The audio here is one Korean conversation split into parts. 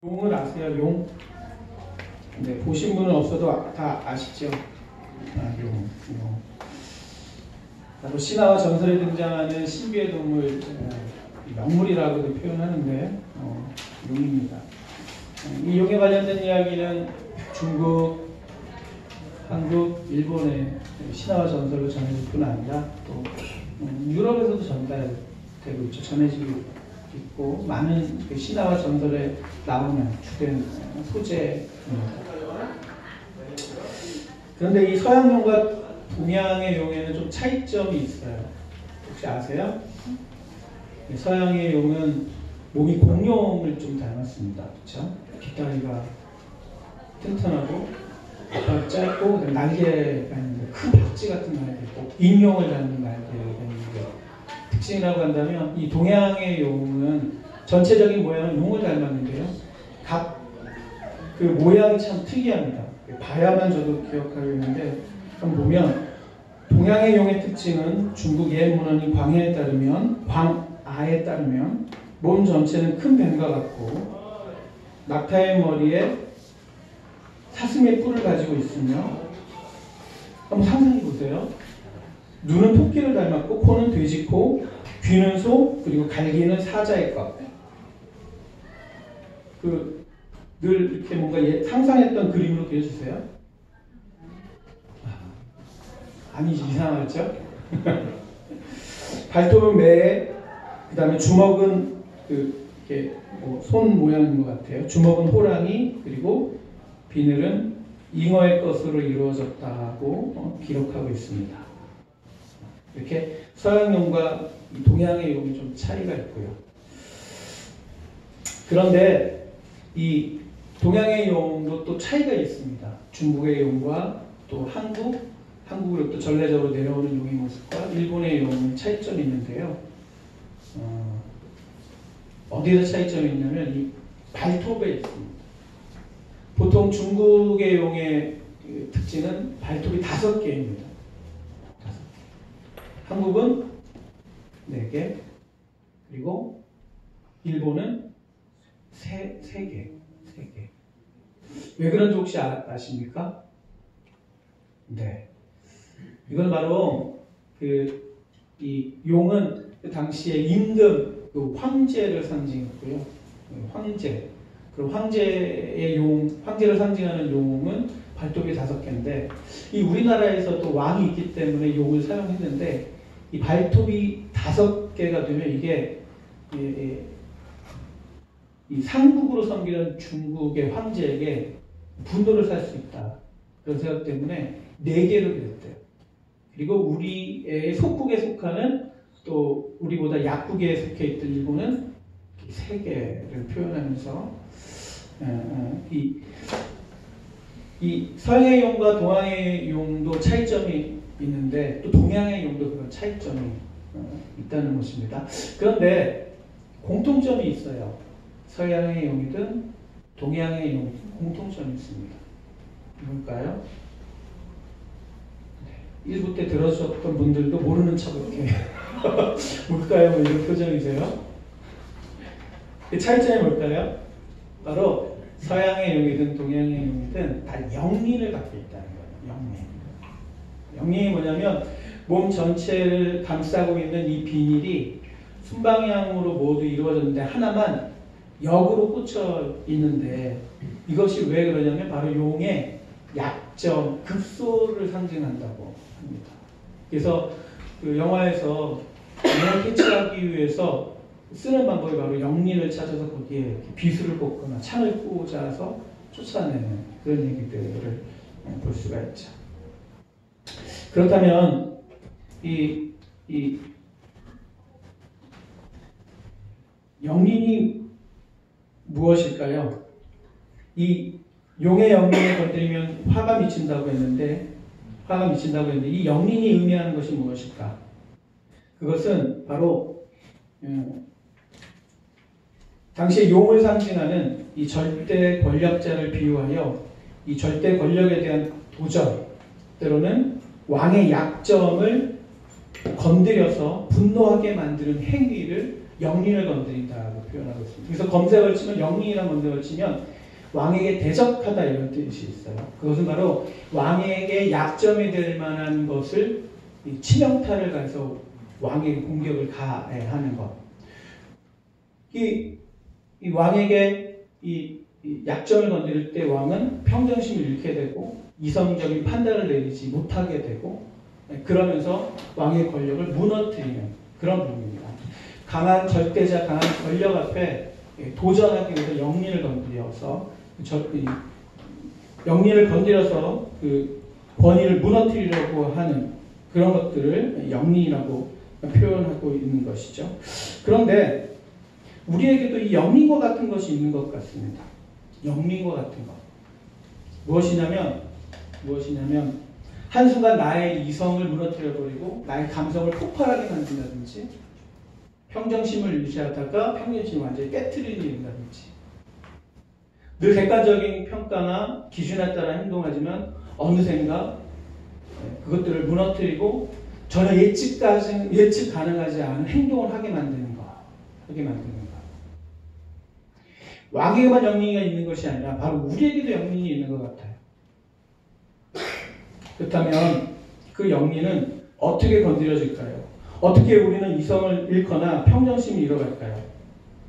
용을 아세요? 용? 네, 보신 분은 없어도 다 아시죠? 용. 바로 신화와 전설에 등장하는 신비의 동물, 영물이라고도 표현하는데 용입니다. 이 용에 관련된 이야기는 중국, 한국, 일본의 신화와 전설로 전해질 뿐 아니라 또 유럽에서도 전달되고 있죠. 전해지고 있고 많은 그 신화와 전설에 나오는 주된 소재입니다. 그런데 이 서양용과 동양의 용에는 좀 차이점이 있어요. 혹시 아세요? 서양의 용은 몸이 공룡을 좀 닮았습니다. 그렇죠? 뒷다리가 튼튼하고 앞발 짧고 날개가 있는데 큰 박쥐 같은 날개 있고 인용을 닮은 날개가 있는데 특징이라고 한다면 이 동양의 용은 전체적인 모양은 용을 닮았는데요. 각 그 모양이 참 특이합니다. 봐야만 저도 기억하고 있는데 한번 보면 동양의 용의 특징은 중국 옛 문헌인 광야에 따르면 광아에 따르면 몸 전체는 큰 뱀과 같고 낙타의 머리에 사슴의 뿔을 가지고 있으며 한번 상상해 보세요. 눈은 토끼를 닮았고 코는 돼지코, 귀는 소, 그리고 갈기는 사자의 것. 늘 이렇게 뭔가 상상했던 그림으로 그려주세요. 아니지, 이상하죠? 발톱은 매, 그 다음에 주먹은 이렇게 손 모양인 것 같아요. 주먹은 호랑이, 그리고 비늘은 잉어의 것으로 이루어졌다고 기록하고 있습니다. 이렇게 서양용과 동양의 용이 좀 차이가 있고요. 그런데 이 동양의 용도 또 차이가 있습니다. 중국의 용과 또 한국으로 또 전례적으로 내려오는 용의 모습과 일본의 용의 차이점이 있는데요. 어디에서 차이점이 있냐면 이 발톱에 있습니다. 보통 중국의 용의 특징은 발톱이 5개입니다. 5개. 한국은 4개, 그리고 일본은 3개. 왜 그런지 혹시 아십니까? 네. 이건 바로 이 용은 그 당시에 임금, 황제를 상징했고요. 황제. 그럼 황제를 상징하는 용은 발톱이 5개인데, 이 우리나라에서도 왕이 있기 때문에 용을 사용했는데, 이 발톱이 5개가 되면 이게 이 상국으로 섬기는 중국의 황제에게 분노를 살 수 있다. 그런 생각 때문에 4개로 되었대요. 그리고 우리의 속국에 속하는 또 우리보다 약국에 속해 있던 일본은 3개를 표현하면서 이 서양의 용과 동양의 용도 차이점이 있는데 또 동양의 용도 그런 차이점이 있다는 것입니다. 그런데 공통점이 있어요. 서양의 용이든 동양의 용이든 공통점이 있습니다. 뭘까요? 1부 때 들어주셨던 분들도 모르는 척 이렇게 뭘까요? 뭐 이런 표정이세요? 그 차이점이 뭘까요? 바로 서양의 용이든 동양의 용이든 다 영린을 갖고 있다는 거예요. 영린이 뭐냐면 몸 전체를 감싸고 있는 이 비닐이 순방향으로 모두 이루어졌는데 하나만 역으로 꽂혀 있는데 이것이 왜 그러냐면 바로 용의 약점, 극소를 상징한다고 합니다. 그래서 그 영화에서 용을 퇴치하기 위해서 쓰는 방법이 바로 영린을 찾아서 거기에 비수를 꽂거나 창을 꽂아서 쫓아내는 그런 얘기들을 볼 수가 있죠. 그렇다면 이 영린이 무엇일까요? 이 용의 영린을 건드리면 화가 미친다고 했는데 이 영린이 의미하는 것이 무엇일까? 그것은 바로 당시에 용을 상징하는 이 절대 권력자를 비유하여 이 절대 권력에 대한 도전, 때로는 왕의 약점을 건드려서 분노하게 만드는 행위를 영린을 건드린다고 표현하고 있습니다. 그래서 검색을 치면 영리라는 검색을 치면 왕에게 대적하다 이런 뜻이 있어요. 그것은 바로 왕에게 약점이 될 만한 것을 치명타를 가해서 왕에게 공격을 가해하는 것. 이 왕에게 이 약점을 건드릴 때 왕은 평정심을 잃게 되고 이성적인 판단을 내리지 못하게 되고 그러면서 왕의 권력을 무너뜨리는 그런 부분입니다. 강한 절대자, 강한 권력 앞에 도전하기 위해서 영린을 건드려서 그 권위를 무너뜨리려고 하는 그런 것들을 영린이라고 표현하고 있는 것이죠. 그런데 우리에게도 이 영린과 같은 것이 있는 것 같습니다. 영린과 같은 것. 무엇이냐면 한순간 나의 이성을 무너뜨려버리고 나의 감성을 폭발하게 만든다든지 평정심을 유지하다가 평정심을 완전히 깨트리는 일이라든지 늘 객관적인 평가나 기준에 따라 행동하지만 어느샌가 그것들을 무너뜨리고 전혀 예측 가능하지 않은 행동을 하게 만드는 것. 왕에게만 영린이가 있는 것이 아니라 바로 우리에게도 영린이 있는 것 같아요. 그렇다면 그 영린은 어떻게 건드려질까요? 어떻게 우리는 이성을 잃거나 평정심을 잃어갈까요?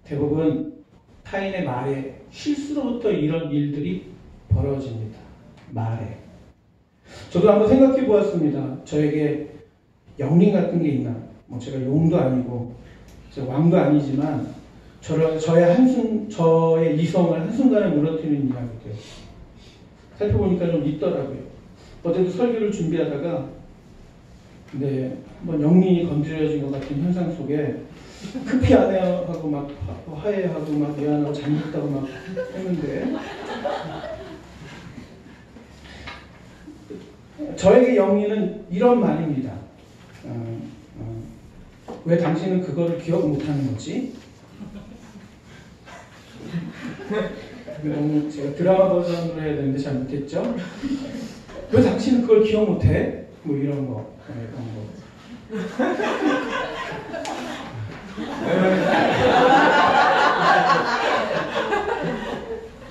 대부분 타인의 말에 실수로부터 이런 일들이 벌어집니다. 말에. 저도 한번 생각해 보았습니다. 저에게 영린 같은 게 있나? 뭐 제가 용도 아니고 왕도 아니지만 저의 이성을 한순간에 무너뜨리는 이야기들 살펴보니까 좀 있더라고요. 어제도 설교를 준비하다가 한번 영린이 건드려진 것 같은 현상 속에 급히 안 해요 하고 막 화해하고 막 미안하고 잘못했다고 막 했는데 저에게 영린은 이런 말입니다. 왜 당신은 그거를 기억 못하는 거지? 너무 제가 드라마 버전으로 해야 되는데 잘못했죠? 왜 당신은 그걸 기억 못해? 뭐 이런 거.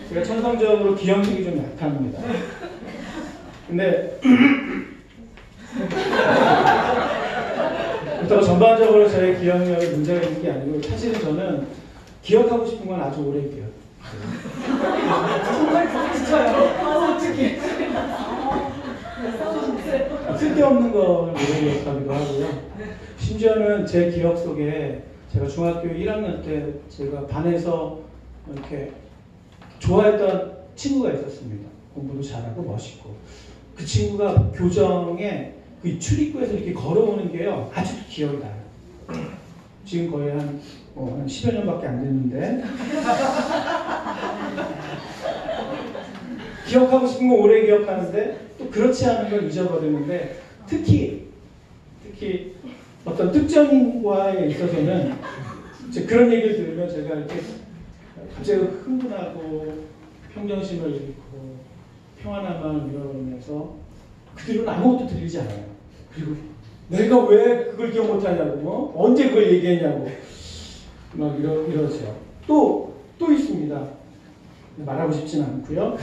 제가 천성적으로 기억력이 좀 약합니다. 근데 그렇다고 전반적으로 저의 기억력에 문제가 있는 게 아니고 사실은 저는 기억하고 싶은 건 아주 오래 기억. 정말 진짜요? 어떻게? 쓸데없는 걸 오래 기억하기도 하고요. 심지어는 제 기억 속에 제가 중학교 1학년 때 제가 반에서 이렇게 좋아했던 친구가 있었습니다. 공부도 잘하고 멋있고. 그 친구가 교정에 그 출입구에서 이렇게 걸어오는 게요. 아직도 기억이 나요. 지금 거의 한 10여 년밖에 안 됐는데. 기억하고 싶은 건 오래 기억하는데 또 그렇지 않은 걸 잊어버리는데 특히 어떤 특정인과에 있어서는 그런 얘기를 들으면 제가 이렇게 갑자기 흥분하고 평정심을 잃고 평안함을 잃어버리면서 그 뒤로는 아무것도 들리지 않아요. 그리고 내가 왜 그걸 기억 못하냐고 언제 그걸 얘기했냐고 막 이러죠. 또 있습니다. 말하고 싶진 않고요.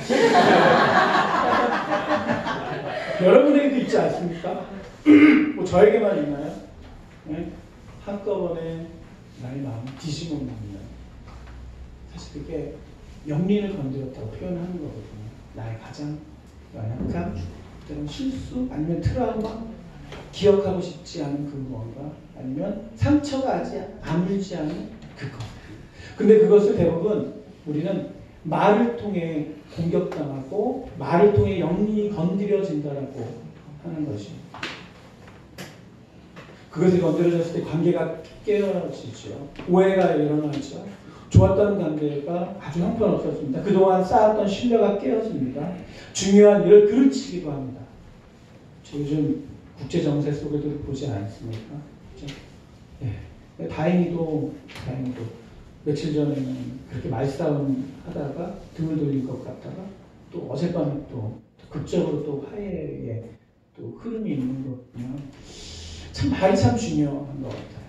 여러분에게도 있지 않습니까? 뭐 저에게만 있나요? 네? 한꺼번에 나의 마음이 뒤집어 놓는 사실 그게 영린을 건드렸다고 표현하는 거거든요. 나의 가장 연약함, 때론 실수, 아니면 트라우마, 기억하고 싶지 않은 그 무언가, 아니면 상처가 아직 아물지 않은 그것. 근데 그것을 대부분 우리는 말을 통해 공격당하고 말을 통해 영린이 건드려진다라고 하는 것입니다. 그것이 건드려졌을 때 관계가 깨어지죠. 오해가 일어나죠. 좋았던 관계가 아주 형편없었습니다. 그동안 쌓았던 신뢰가 깨어집니다. 중요한 일을 그르치기도 합니다. 요즘 국제정세 속에도 보지 않습니까? 그렇죠? 네. 다행히도 며칠 전에는 그렇게 말싸움 하다가 등을 돌릴 것 같다가 또 어젯밤에 또 극적으로 또 화해의 또 흐름이 있는 거 보면 참 말이 참 중요한 것 같아요.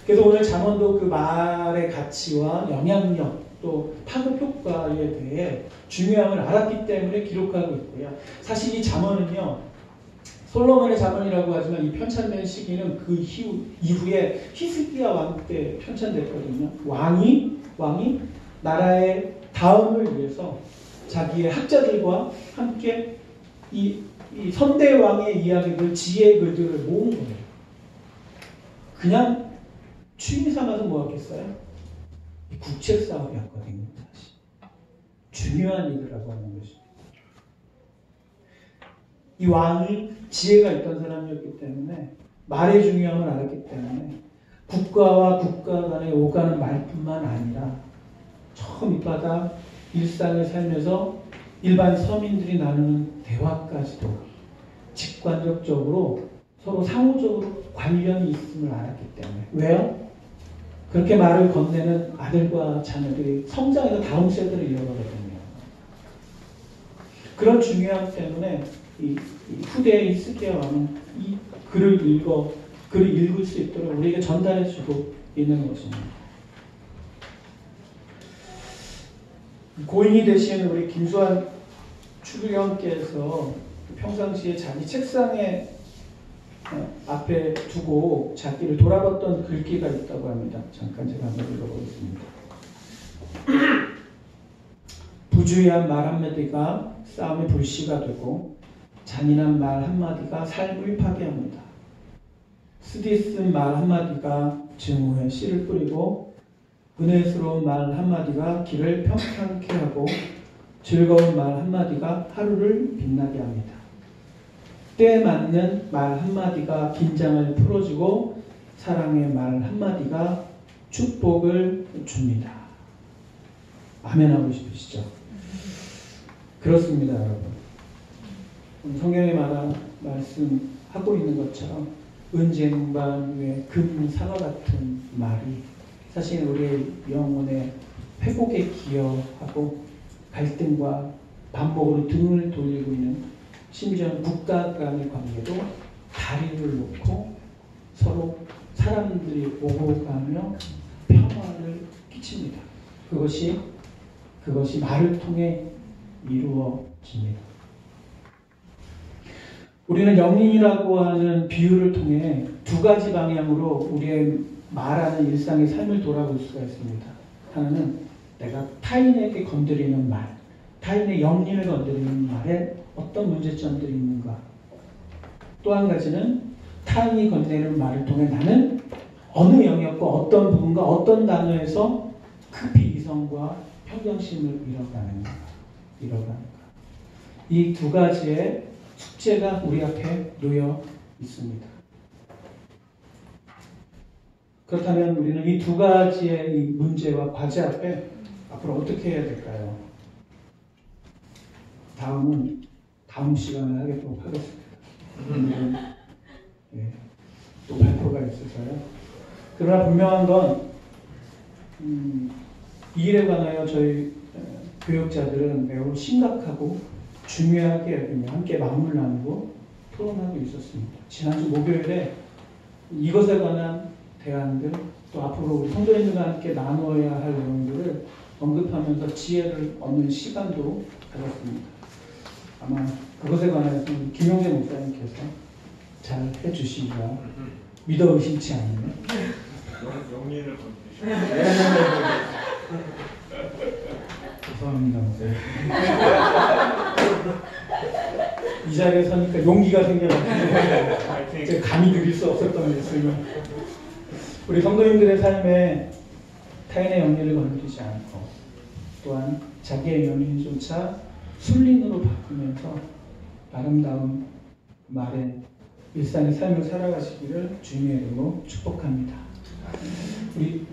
그래서 오늘 잠언도 그 말의 가치와 영향력 또 파급 효과에 대해 중요함을 알았기 때문에 기록하고 있고요. 사실 이 잠언은요, 솔로몬의 잠언이라고 하지만 이 편찬된 시기는 그 이후에 히스기야 왕 때 편찬됐거든요. 왕이 나라의 다음을 위해서 자기의 학자들과 함께 이 선대 왕의 이야기들, 지혜의 글들을 모은 거예요. 그냥 취미 삼아서 모았겠어요? 국책 사업이었거든요. 사실. 중요한 일이라고 하는 것입니다. 이 왕이 지혜가 있던 사람이었기 때문에 말의 중요함을 알았기 때문에 국가와 국가 간에 오가는 말뿐만 아니라 저 밑바닥 일상을 살면서 일반 서민들이 나누는 대화까지도 직관적으로 서로 상호적으로 관련이 있음을 알았기 때문에. 왜요? 그렇게 말을 건네는 아들과 자녀들이 성장해서 다음 세대를 이어가거든요. 그런 중요함 때문에 이 후대의 히스기야 왕은 이 글을 읽을 수 있도록 우리에게 전달해주고 있는 것입니다. 고인이 되신 우리 김수환 추구형께서 평상시에 자기 책상에 앞에 두고 자기를 돌아봤던 글귀가 있다고 합니다. 잠깐 제가 한번 읽어보겠습니다. 부주의한 말 한마디가 싸움의 불씨가 되고 잔인한 말 한마디가 삶을 파괴합니다. 쓰디쓴 말 한마디가 증오의 씨를 뿌리고 은혜스러운 말 한마디가 길을 평탄케 하고 즐거운 말 한마디가 하루를 빛나게 합니다. 때에 맞는 말 한마디가 긴장을 풀어주고 사랑의 말 한마디가 축복을 줍니다. 아멘하고 싶으시죠? 그렇습니다, 여러분. 성경에 말씀하고 있는 것처럼 은쟁반 위에 금사과 같은 말이 사실 우리의 영혼의 회복에 기여하고 갈등과 반복으로 등을 돌리고 있는 심지어 국가 간의 관계도 다리를 놓고 서로 사람들이 오고 가며 평화를 끼칩니다. 그것이 말을 통해 이루어집니다. 우리는 영린이라고 하는 비유를 통해 두 가지 방향으로 우리의 말하는 일상의 삶을 돌아볼 수가 있습니다. 하나는 내가 타인에게 건드리는 말, 타인의 영린을 건드리는 말에 어떤 문제점들이 있는가. 또 한 가지는 타인이 건네는 말을 통해 나는 어느 영역과 어떤 부분과 어떤 단어에서 급히 이성과 평정심을 잃어가는가. 이 두 가지의 숙제가 우리 앞에 놓여 있습니다. 그렇다면 우리는 이 두 가지의 이 문제와 과제 앞에 앞으로 어떻게 해야 될까요? 다음 시간에 하도록 하겠습니다. 또 발표가 있어서요. 그러나 분명한 건 이 일에 관하여 저희 교역자들은 매우 심각하고 중요하게 여기며 함께 마음을 나누고 토론하고 있었습니다. 지난주 목요일에 이것에 관한 대안들 또 앞으로 우리 성도님들과 함께 나누어야 할 내용들을 언급하면서 지혜를 얻는 시간도 가졌습니다. 아마 그것에 관해서 김용재 목사님께서 잘 해주시리라 믿어 의심치 않으면 영리를 죄송합니다. 이 자리에 서니까 용기가 생겨가지고 제가 감히 드릴 수 없었던 말씀을 우리 성도님들의 삶에 타인의 영리를 건드리지 않고 또한 자기의 영리조차 순린으로 바꾸면서 아름다운 말에 일상의 삶을 살아가시기를 주님의 이름으로 축복합니다. 우리